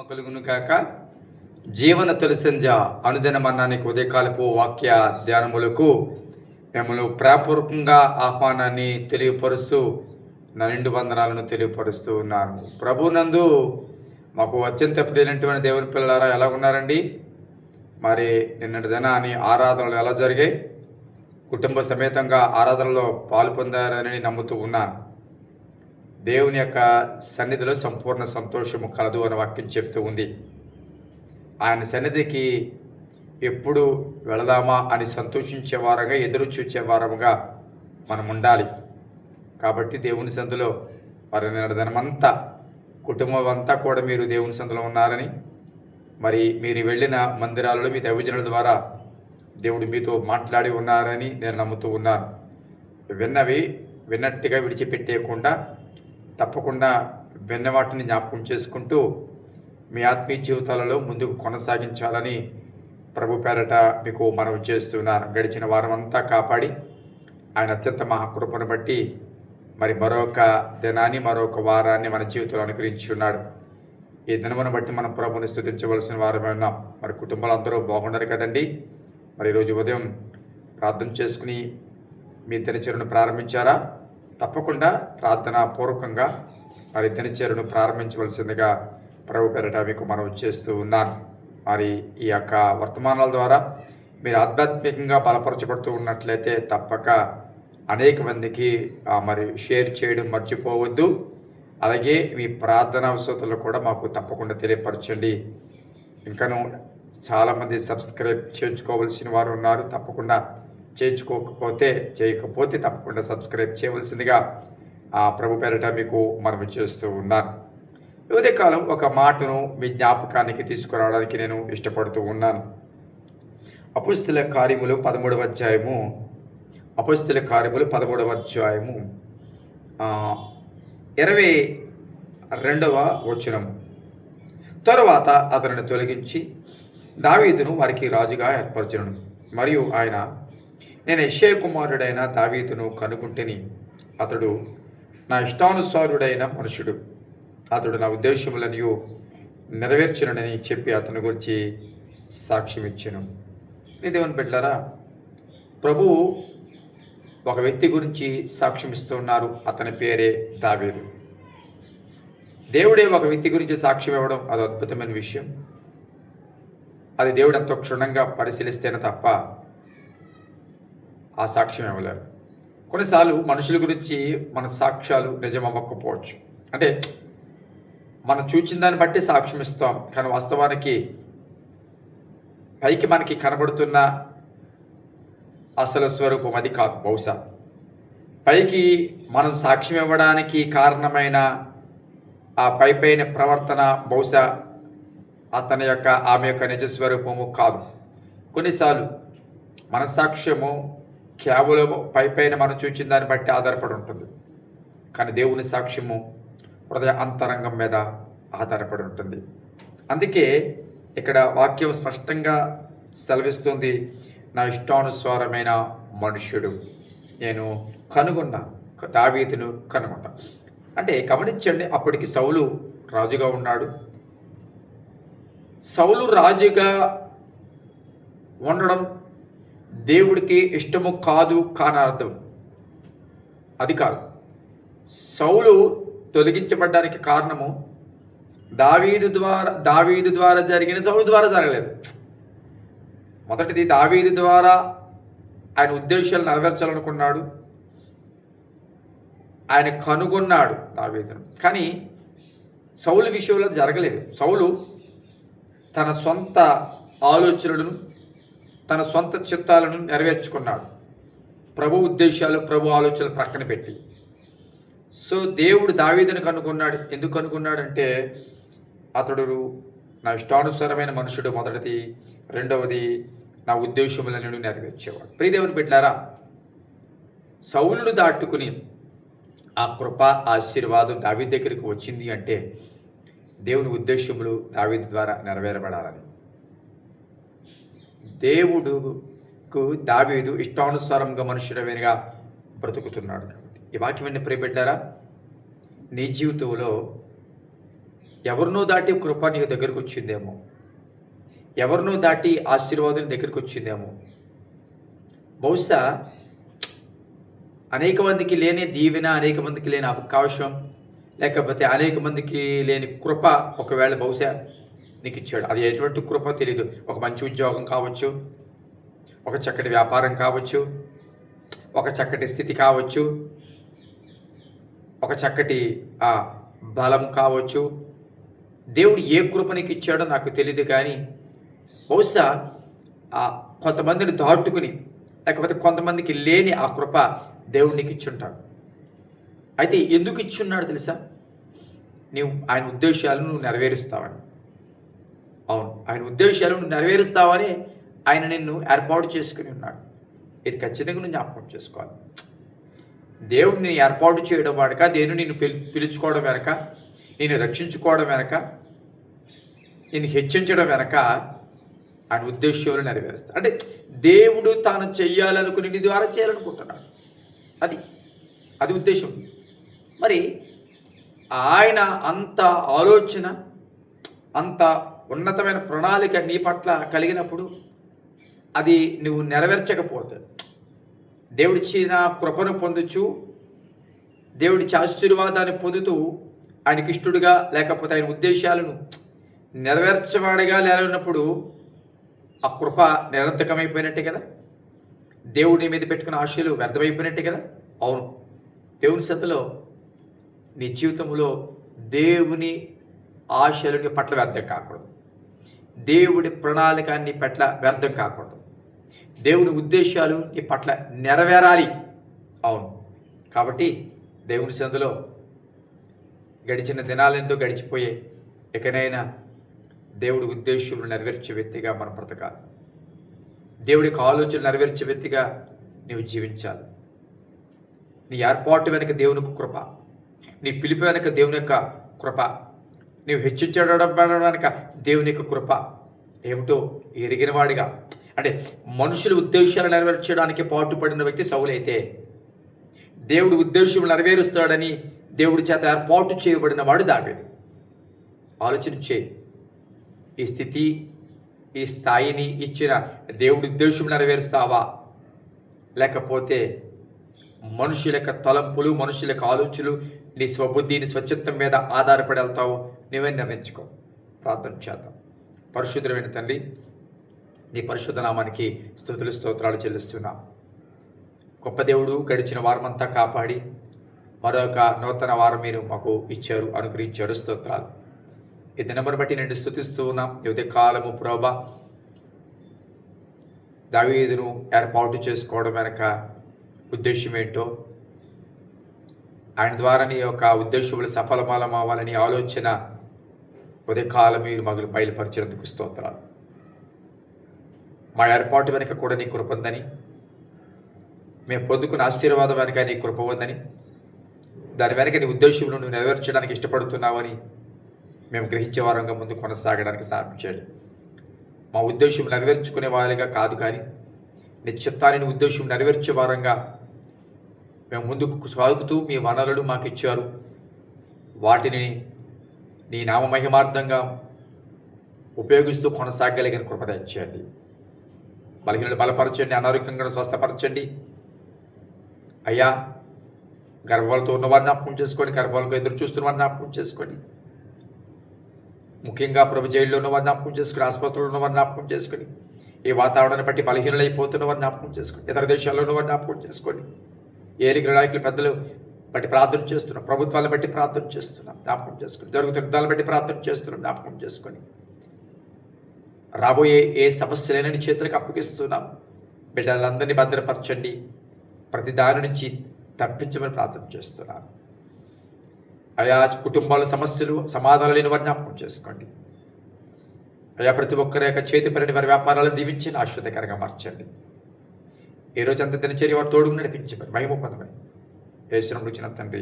కలుగును కాక. జీవన తొలిసంజ అనుదిన మన్నానికి ఉదయకాలపు వాక్య ధ్యానములకు మిమ్మల్ని ప్రేమపూర్వకంగా ఆహ్వానాన్ని తెలియపరుస్తూ నా నిండు వందనాలను తెలియపరుస్తూ ఉన్నాను. ప్రభునందు మాకు అత్యంత ప్రియులైనటువంటి దేవుని పిల్లలారా ఎలా ఉన్నారండి? మరి నిన్నటి దినాన్ని ఆరాధనలు ఎలా జరిగాయి? కుటుంబ సమేతంగా ఆరాధనలో పాలు పొందారని నమ్ముతూ ఉన్నాను. దేవుని యొక్క సన్నిధిలో సంపూర్ణ సంతోషము కలదు అని వాక్యం చెప్తూ ఉంది. ఆయన సన్నిధికి ఎప్పుడు వెళదామా అని సంతోషించే వారంగా, ఎదురు చూచే వారముగా మనం ఉండాలి. కాబట్టి దేవుని సందులో మరి దినమంతా కుటుంబం అంతా కూడా మీరు దేవుని సందులో ఉన్నారని, మరి మీరు వెళ్ళిన మందిరాలలో మీ దైవజనుల ద్వారా దేవుడు మీతో మాట్లాడి ఉన్నారని నేను నమ్ముతూ ఉన్నాను. విన్నవి విన్నట్టుగా విడిచిపెట్టేయకుండా తప్పకుండా విన్న వాటిని జ్ఞాపకం చేసుకుంటూ మీ ఆత్మీయ జీవితాలలో ముందుకు కొనసాగించాలని ప్రభు పేరట మీకు మనవి చేస్తున్నాను. గడిచిన వారం అంతా కాపాడి ఆయన అత్యంత మహాకృపను బట్టి మరి మరొక దినాన్ని, మరొక వారాన్ని మన జీవితంలో అనుగ్రహించి ఉన్నాడు. ఈ దినమును బట్టి మనం ప్రభుని స్తుతించవలసిన వారమే ఉన్నాం. మరి కుటుంబాలు అందరూ బాగున్నారు కదండి. మరి ఈరోజు ఉదయం ప్రార్థన చేసుకుని మీ దినచర్యను ప్రారంభించారా? తప్పకుండా ప్రార్థనా పూర్వకంగా మరి దినచర్యను ప్రారంభించవలసిందిగా ప్రభు పేరట మీకు మనవి చేస్తూ ఉన్నాను. మరి ఈ యొక్క వర్తమానాల ద్వారా మీరు ఆధ్యాత్మికంగా బలపరచబడుతూ ఉన్నట్లయితే తప్పక అనేక మందికి మరి షేర్ చేయడం మర్చిపోవద్దు. అలాగే మీ ప్రార్థనా అవసరాలు కూడా మాకు తప్పకుండా తెలియపరచండి. ఇంకను చాలామంది సబ్స్క్రైబ్ చేయించుకోవలసిన వారు ఉన్నారు. తప్పకుండా చేయకపోతే తప్పకుండా సబ్స్క్రైబ్ చేయవలసిందిగా ప్రభు పేరట మీకు మనవి చేస్తూ ఉన్నాను. ఉదయకాలం ఒక మాటను మీ జ్ఞాపకానికి తీసుకురావడానికి నేను ఇష్టపడుతూ ఉన్నాను. అపొస్తలుల కార్యములు 13వ అధ్యాయము 22వ వచనము. తరువాత అతనిని తొలగించి దావీదును వారికి రాజుగా ఏర్పరచును. మరియు ఆయన, నేను యెషయా కుమారుడైన దావీదును కనుగొంటిని. అతడు నా ఇష్టానుసారుడైన మనుషుడు. అతడు నా ఉద్దేశములను నెరవేర్చునని చెప్పి అతని గురించి సాక్ష్యం ఇచ్చాను. నీ దేవుని బిడ్డలారా, ప్రభువు ఒక వ్యక్తి గురించి సాక్ష్యం ఇస్తున్నారు. అతని పేరే దావీదు. దేవుడే ఒక వ్యక్తి గురించి సాక్ష్యం ఇవ్వడం అది అద్భుతమైన విషయం. అది దేవుడు ఎంతో క్షుణ్ణంగా పరిశీలిస్తేనే తప్ప ఆ సాక్ష్యం ఇవ్వలేరు. కొన్నిసార్లు మనుషుల గురించి మన సాక్ష్యాలు నిజం అవ్వకపోవచ్చు. అంటే మనం చూచిన దాన్ని బట్టి సాక్ష్యం ఇస్తాం, కానీ వాస్తవానికి పైకి మనకి కనబడుతున్న అసలు స్వరూపం అది కాదు. బహుశా పైకి మనం సాక్ష్యం ఇవ్వడానికి కారణమైన ఆ పైపైన ప్రవర్తన బహుశా అతని యొక్క ఆమె యొక్క నిజస్వరూపము కాదు. కొన్నిసార్లు మన సాక్ష్యము కేవలము పైపైన మనం చూసిన దాన్ని బట్టి ఆధారపడి ఉంటుంది, కానీ దేవుని సాక్ష్యము హృదయ అంతరంగం మీద ఆధారపడి ఉంటుంది. అందుకే ఇక్కడ వాక్యం స్పష్టంగా సెలవిస్తుంది, నా ఇష్టానుసారమైన మనుష్యుడు నేను కనుగొన్నా, దావీదును కనుగొన్నా. అంటే గమనించండి, అప్పటికి సౌలు రాజుగా ఉన్నాడు. సౌలు రాజుగా ఉండడం దేవుడికి ఇష్టము కాదు కాని అర్థం అది కాదు. సౌలు తొలగించబడ్డానికి కారణము దావీదు ద్వారా జరిగిన, సౌలు ద్వారా జరగలేదు. మొదటిది దావీదు ద్వారా ఆయన ఉద్దేశాలు నెరవేర్చాలనుకున్నాడు, ఆయన కనుగొన్నాడు దావీదును. కానీ సౌలు విషయంలో జరగలేదు. సౌలు తన సొంత ఆలోచనలను, తన సొంత చిత్తాలను నెరవేర్చుకున్నాడు, ప్రభు ఉద్దేశాలు, ప్రభు ఆలోచనలు ప్రక్కన పెట్టి. సో దేవుడు దావీదును కనుగొన్నాడు. ఎందుకు కనుగొన్నాడంటే అతడు నా ఇష్టానుసారమైన మనుషుడు మొదటిది, రెండవది నా ఉద్దేశములను నెరవేర్చేవాడు. ప్రియదేవుని బిడ్డలారా, సౌలును దాటుకుని ఆ కృప ఆశీర్వాదం దావీదు దగ్గరికి వచ్చింది అంటే దేవుని ఉద్దేశములు దావీదు ద్వారా నెరవేరబడాలని. దేవుడుకు దావీదు ఇష్టానుసారంగా మనుషుడమైనగా బ్రతుకుతున్నాడు. కాబట్టి ఈ వాక్యం ప్రియబిడ్డారా, నీ జీవితంలో ఎవరినో దాటి కృప నీ దగ్గరకు వచ్చిందేమో, ఎవరినో దాటి ఆశీర్వాదం నీ దగ్గరికి వచ్చిందేమో. బహుశా అనేక మందికి లేని దీవెన, అనేక మందికి లేని అవకాశం, లేకపోతే అనేక మందికి లేని కృప ఒకవేళ బహుశా నీకు ఇచ్చాడు. అది ఎటువంటి కృప తెలీదు. ఒక మంచి ఉద్యోగం కావచ్చు, ఒక చక్కటి వ్యాపారం కావచ్చు, ఒక చక్కటి స్థితి కావచ్చు, ఒక చక్కటి బలం కావచ్చు. దేవుడు ఏ కృప నీకు ఇచ్చాడో నాకు తెలియదు, కానీ బహుశా కొంతమందిని దాటుకుని, లేకపోతే కొంతమందికి లేని ఆ కృప దేవుడు నీకు ఇచ్చుంటాడు. అయితే ఎందుకు ఇచ్చున్నాడు తెలుసా? నీవు ఆయన ఉద్దేశాలను నువ్వు నెరవేరుస్తావని. అవును, ఆయన ఉద్దేశాలు నువ్వు నెరవేరుస్తావని ఆయన నిన్ను ఏర్పాటు చేసుకుని ఉన్నాడు. ఇది ఖచ్చితంగా నువ్వు జ్ఞాపకం చేసుకోవాలి. దేవుడిని ఏర్పాటు చేయడం వెనక, దేవుని నిన్ను పిలుచుకోవడం వెనక, నేను రక్షించుకోవడం వెనక, నేను హెచ్చించడం వెనక ఆయన ఉద్దేశాలు నెరవేరుస్తాడు. అంటే దేవుడు తాను చెయ్యాలనుకుని నీ ద్వారా చేయాలనుకుంటున్నాడు. అది ఉద్దేశం. మరి ఆయన అంత ఆలోచన, అంత ఉన్నతమైన ప్రణాళిక నీ పట్ల కలిగినప్పుడు అది నువ్వు నెరవేర్చకపోతే, దేవుడిచ్చిన కృపను పొందుచు, దేవుడిచ్చి ఆశీర్వాదాన్ని పొందుతూ ఆయనకి ఇష్టడుగా, లేకపోతే ఆయన ఉద్దేశాలను నెరవేర్చవాడిగా లేనప్పుడు ఆ కృప నిరర్థకమైపోయినట్టే కదా. దేవుడి మీద పెట్టుకున్న ఆశలు వ్యర్థమైపోయినట్టే కదా. అవును, దేవుని సన్నిధిలో నీ జీవితంలో దేవుని ఆశలు నీ పట్ల వ్యర్థం కాకూడదు. దేవుడి ప్రణాళిక నీ పట్ల వ్యర్థం కాకూడదు. దేవుని ఉద్దేశాలు నీ పట్ల నెరవేరాలి. అవును, కాబట్టి దేవుని సన్నిధిలో గడిచిన దినాలెంతో గడిచిపోయే, ఎక్కడైనా దేవుడి ఉద్దేశం నెరవేర్చే వ్యక్తిగా మనం బ్రతకాలి. దేవుడి ఆలోచనలు నెరవేర్చే వ్యక్తిగా నీవు జీవించాలి. నీ ఏర్పాటు వెనక దేవుని యొక్క కృప, నీ పిలుపు వెనక దేవుని యొక్క కృప, నీవు హెచ్చించడం వెనక దేవుని యొక్క కృప ఏమిటో ఎరిగినవాడిగా, అంటే మనుషుల ఉద్దేశాలు నెరవేర్చడానికి పాటుపడిన వ్యక్తి సౌలు అయితే, దేవుడి ఉద్దేశం నెరవేరుస్తాడని దేవుడి చేత ఏర్పాటు చేయబడిన వాడు దావీదు. ఆలోచన చేయి. ఈ స్థితి, ఈ స్థాయిని ఇచ్చిన దేవుడి ఉద్దేశం నెరవేరుస్తావా, లేకపోతే మనుషుల యొక్క తలంపులు, మనుషుల యొక్క ఆలోచనలు, నీ స్వబుద్ధిని స్వచ్ఛత్వం మీద ఆధారపడి వెళ్తావు? నువ్వే నిర్ణయించుకో. ప్రార్థన చేద్దాం. పరిశుద్ధమైన తండ్రి, నీ పరిశుద్ధ నామానికి స్తుతులు స్తోత్రాలు చెల్లిస్తున్నాం. గొప్ప దేవుడు, గడిచిన వారమంతా కాపాడి మరొక నూతన వారం మీరు మాకు ఇచ్చారు, అనుగ్రహించారు. స్తోత్రాలు. ఈ దినమును బట్టి నేను స్తుతిస్తూ ఉన్నాం. యువత కాలము ప్రభా, దావీదును ఏర్పాటు చేసుకోవడం వెనక ఉద్దేశం ఏంటో, ఆయన ద్వారా నీ యొక్క ఉద్దేశములు సఫలమవ్వాలని ఆలోచన ఉదయకాలం మీరు మగులు బయలుపరిచినందుకు స్తోత్రాలు. మా ఏర్పాటు వెనుక కూడా నీ కృప ఉందని, మేము పొందుకున్న ఆశీర్వాదం వెనుక నీ కృప ఉందని, దాని వెనక నీ ఉద్దేశంలో నువ్వు నెరవేర్చడానికి ఇష్టపడుతున్నావని మేము గ్రహించే వారంగా ముందు కొనసాగడానికి సహాయం చేయండి. మా ఉద్దేశం నెరవేర్చుకునే వారిగా కాదు, కానీ నీ చిత్తాన్ని ఉద్దేశం నెరవేర్చే వారంగా మేము ముందుకు సాగుతూ మీ వనరులు మాకు ఇచ్చారు, వాటిని నీ నామ మహిమార్థంగా ఉపయోగిస్తూ కొనసాగలిగిన కృప దయచేయండి. బలహీనలు బలపరచండి, అనారోగ్యంగా స్వస్థపరచండి. అయ్యా, గర్భాలతో ఉన్నవారిని జ్ఞాపకం చేసుకోండి, గర్భాలకు ఎదురు చూస్తున్న వారిని జ్ఞాపకం చేసుకోండి. ముఖ్యంగా ప్రభు జైల్లో ఉన్నవారిని జ్ఞాపకం చేసుకుని, ఆసుపత్రులు ఉన్నవారిని జ్ఞాపకం చేసుకొని, ఈ వాతావరణాన్ని బట్టి బలహీనలైపోతున్న వారిని జ్ఞాపకం చేసుకోండి, ఇతర దేశాల్లో ఉన్నవారిని జ్ఞాపకం చేసుకోండి. ఏలికల నాయకులు పెద్దలు బట్టి ప్రార్థన చేస్తున్నాం, ప్రభుత్వాలను బట్టి ప్రార్థన చేస్తున్నాం, జ్ఞాపకం చేసుకుని, జరుగుతున్న యుద్ధాలను బట్టి ప్రార్థన చేస్తున్నాం, జ్ఞాపకం చేసుకొని, రాబోయే ఏ సమస్యలైనా నీ చేతులకు అప్పగిస్తున్నాం. బిడ్డలందరినీ భద్రపరచండి, ప్రతి దాని నుంచి తప్పించమని ప్రార్థన చేస్తున్నాను. అయా, కుటుంబాల సమస్యలు సమాధానం లేని వారిని జ్ఞాపకం చేసుకోండి. అయా, ప్రతి ఒక్కరి యొక్క చేతి పనిని వారి వ్యాపారాలను దీవించి ఆశ్రదకరంగా మార్చండి. ఈ రోజు అంత దినచర్య వారు తోడుగు నడిపించమని, మహిమ పొందమని యేసు నామములో తండ్రి.